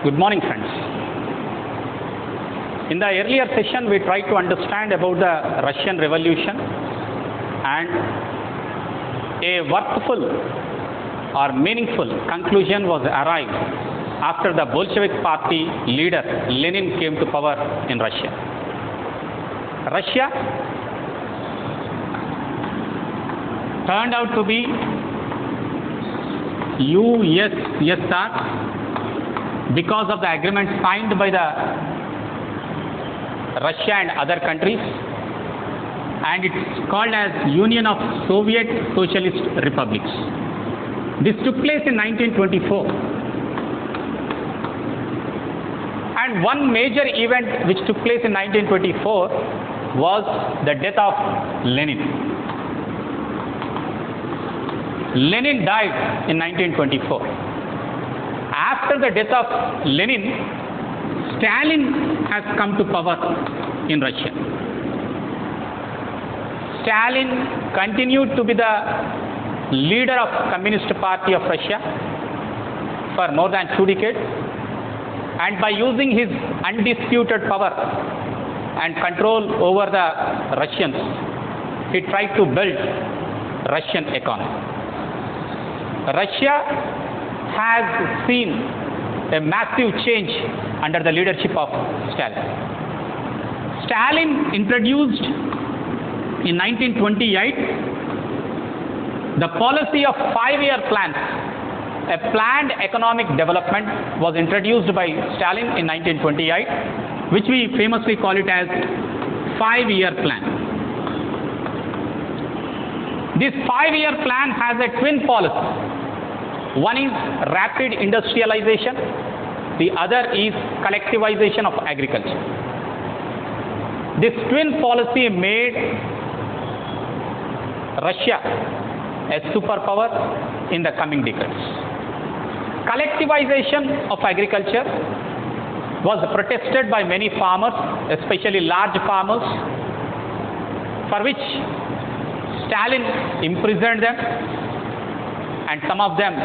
Good morning, friends. In the earlier session, we tried to understand about the Russian Revolution, and a worthwhil or meaningful conclusion was arrived after the Bolshevik party leader Lenin came to power in Russia. Russia turned out to be USSR because of the agreement signed by the Russia and other countries, and it's called as Union of Soviet Socialist Republics. This took place in 1924, and one major event which took place in 1924 was the death of Lenin. Lenin died in 1924. After the death of Lenin, Stalin has come to power in Russia. Stalin continued to be the leader of Communist Party of Russia for more than 2 decades, and by using his undisputed power and control over the Russians, he tried to build Russian economy. Russia has seen a massive change under the leadership of Stalin. Stalin introduced in 1928 the policy of 5-year plans. A planned economic development was introduced by Stalin in 1928, which we famously call it as 5-year plan. This 5-year plan has a twin policy. One is rapid industrialization, the other is collectivization of agriculture. This twin policy made Russia a superpower in the coming decades. Collectivization of agriculture was protested by many farmers, especially large farmers, for which Stalin imprisoned them, and some of them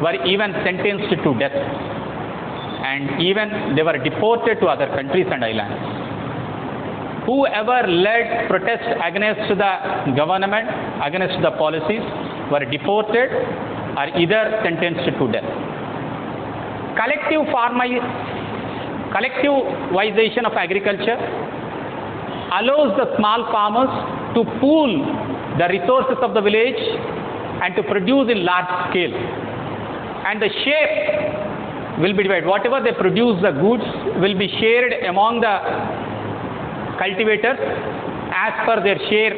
were even sentenced to death, and even they were deported to other countries and islands. Whoever led protests against the government, against the policies, were deported or either sentenced to death. Collectivization of agriculture allows the small farmers to pool the resources of the village and to produce in large scale, and the share will be divided. Whatever they produce, the goods will be shared among the cultivators as per their share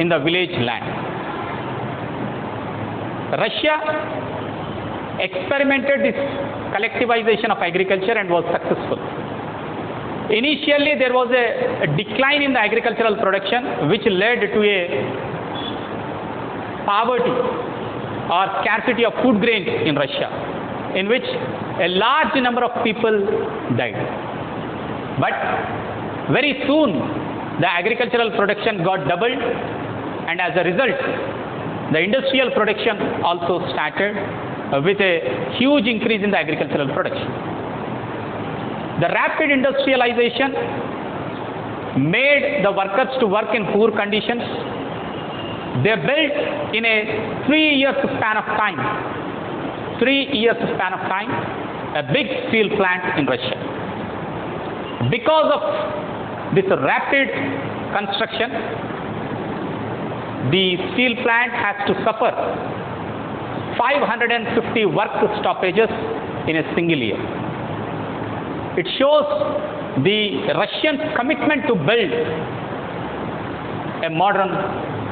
in the village land. Russia experimented this collectivization of agriculture and was successful. Initially, there was a decline in the agricultural production, which led to a poverty or scarcity of food grains in Russia, in which a large number of people died. But very soon the agricultural production got doubled, and as a result the industrial production also started with a huge increase in the agricultural production. The rapid industrialization made the workers to work in poor conditions. They built in a 3-year span of time, a big steel plant in Russia. Because of this rapid construction, the steel plant has to suffer 550 work stoppages in a single year. It shows the Russian commitment to build a modern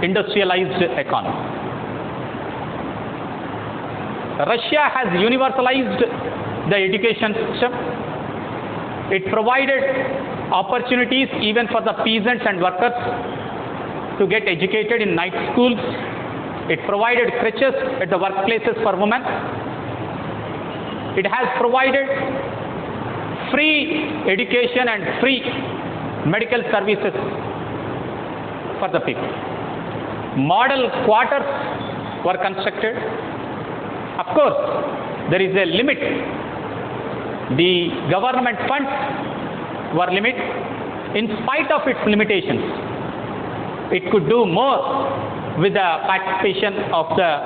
industrialized economy. Russia has universalized the education system. It provided opportunities even for the peasants and workers to get educated in night schools. It provided crèches at the workplaces for women. It has provided free education and free medical services for the people. Model quarters were constructed. Of course, there is a limit the government funds were limited. In spite of its limitations, it could do more with the participation of the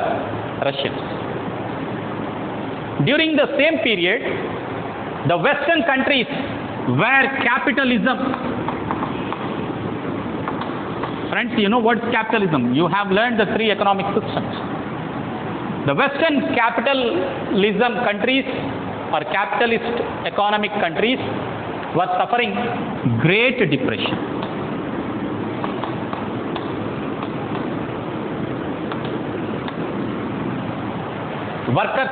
Russians. During the same period, the Western countries where capitalism, friends, you know what is capitalism? You have learned the three economic systems. The Western capitalism countries or capitalist economic countries were suffering Great Depression. Workers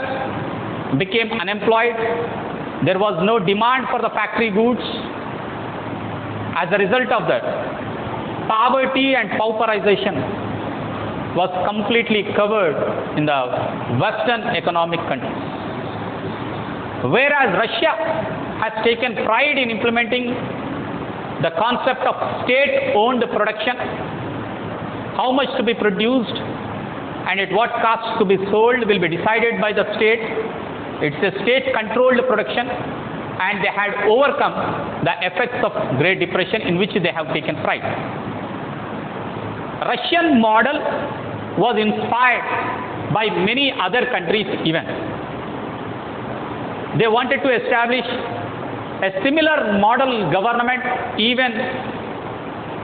became unemployed. There was no demand for the factory goods. As a result of that, poverty and pauperization was completely covered in the Western economic countries. Whereas Russia has taken pride in implementing the concept of state-owned production, how much to be produced and at what cost to be sold will be decided by the state. It's a state-controlled production, and they had overcome the effects of Great Depression, in which they have taken pride. Russian model was inspired by many other countries even. They wanted to establish a similar model government even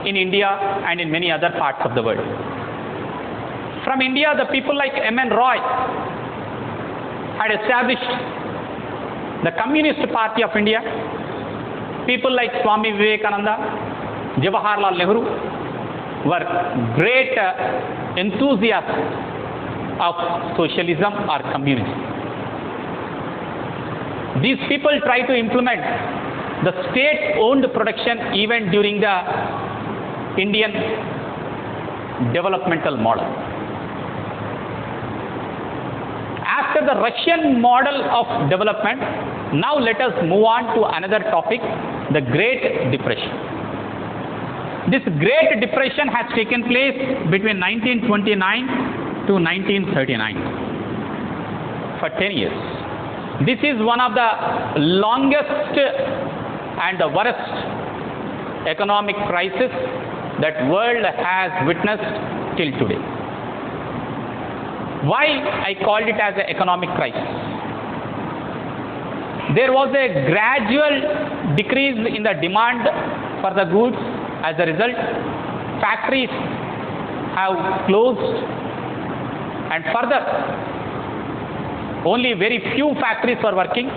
in India and in many other parts of the world. From India, the people like M.N. Roy had established the Communist Party of India. People like Swami Vivekananda, Jawaharlal Nehru were great enthusiasts of socialism or communism. These people try to implement the state-owned production even during the Indian developmental model. After the Russian model of development, now let us move on to another topic, the Great Depression. This Great Depression has taken place between 1929 to 1939 for 10 years. This is one of the longest and the worst economic crisis that world has witnessed till today. Why I called it as an economic crisis? There was a gradual decrease in the demand for the goods. As a result, factories have closed, and further, only very few factories were working.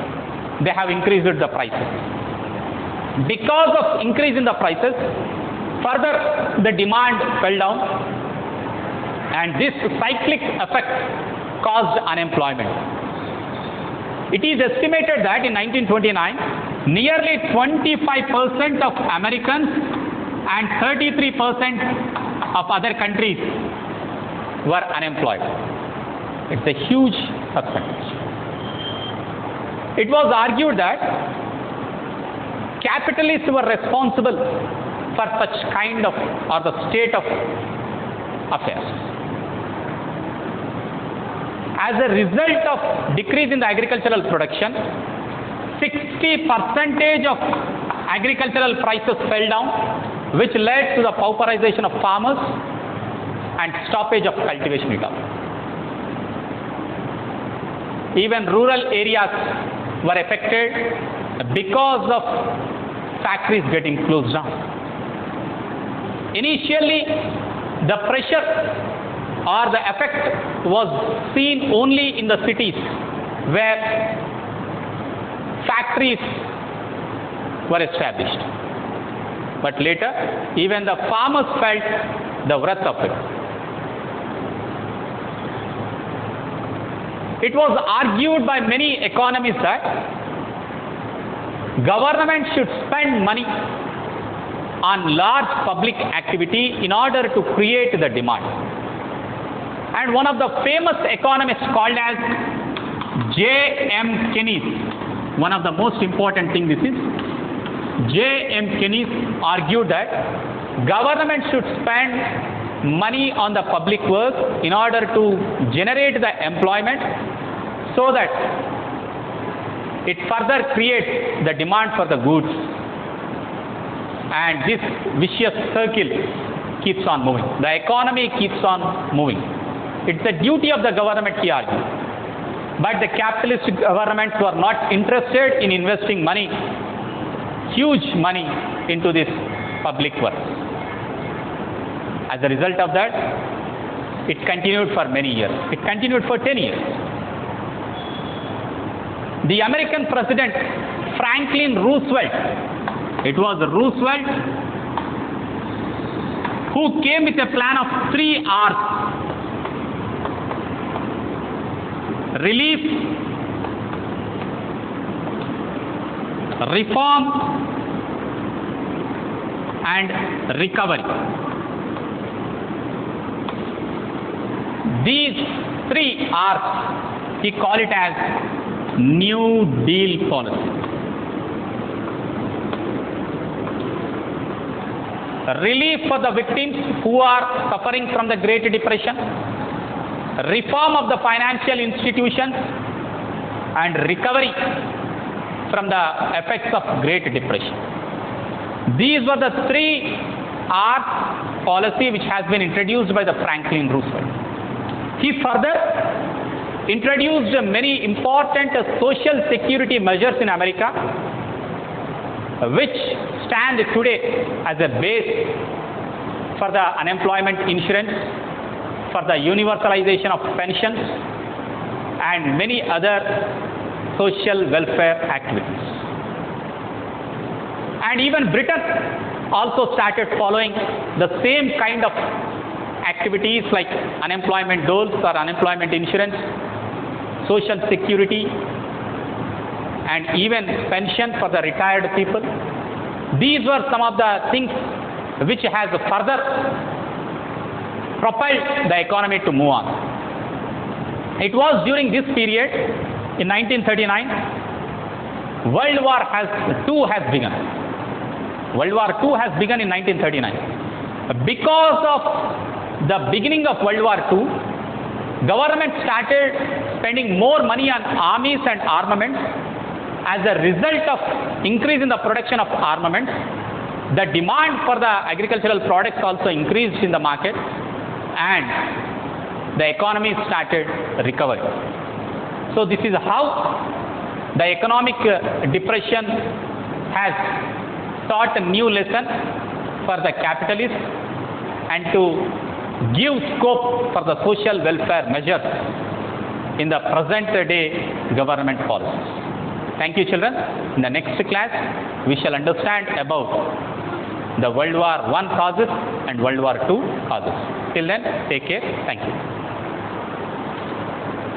They have increased the prices. Because of increase in the prices, further the demand fell down, and this cyclic effect caused unemployment. It is estimated that in 1929, nearly 25% of Americans and 33% of other countries were unemployed. It's a huge percentage. It was argued that capitalists were responsible for such kind of or the state of affairs. As a result of decrease in the agricultural production, 60% of agricultural prices fell down, which led to the pauperization of farmers and stoppage of cultivation economy. Even rural areas were affected because of factories getting closed down. Initially, the pressure or the effect was seen only in the cities where factories were established. But later, even the farmers felt the wrath of it. It was argued by many economists that government should spend money on large public activity in order to create the demand. And one of the famous economists called as J.M. Keynes, one of the most important things this is, J.M. Keynes argued that government should spend money on the public work in order to generate the employment so that it further creates the demand for the goods, and this vicious circle keeps on moving. The economy keeps on moving. It's the duty of the government, he argued. But the capitalist governments were not interested in investing money, huge money, into this public work. As a result of that, it continued for many years. It continued for 10 years. The American president, Franklin Roosevelt, it was Roosevelt who came with a plan of 3 R's. Relief, reform, and recovery. These 3 R's, he called it as New Deal policy. Relief for the victims who are suffering from the Great Depression, reform of the financial institutions, and recovery from the effects of Great Depression. These were the 3 R's policy which has been introduced by the Franklin Roosevelt. He further introduced many important social security measures in America, which stand today as a base for the unemployment insurance, for the universalization of pensions, and many other social welfare activities. And even Britain also started following the same kind of activities like unemployment doles or unemployment insurance, social security, and even pension for the retired people. These were some of the things which has further propelled the economy to move on. It was during this period, in 1939, World War II has begun. World War II has begun in 1939. Because of the beginning of World War II, government started spending more money on armies and armaments. As a result of increase in the production of armaments, the demand for the agricultural products also increased in the market, and the economy started recovering. So this is how the economic depression has taught a new lesson for the capitalists and to give scope for the social welfare measures in the present day government policies. Thank you, children. In the next class, we shall understand about the World War I causes and World War II causes. Till then, take care. Thank you.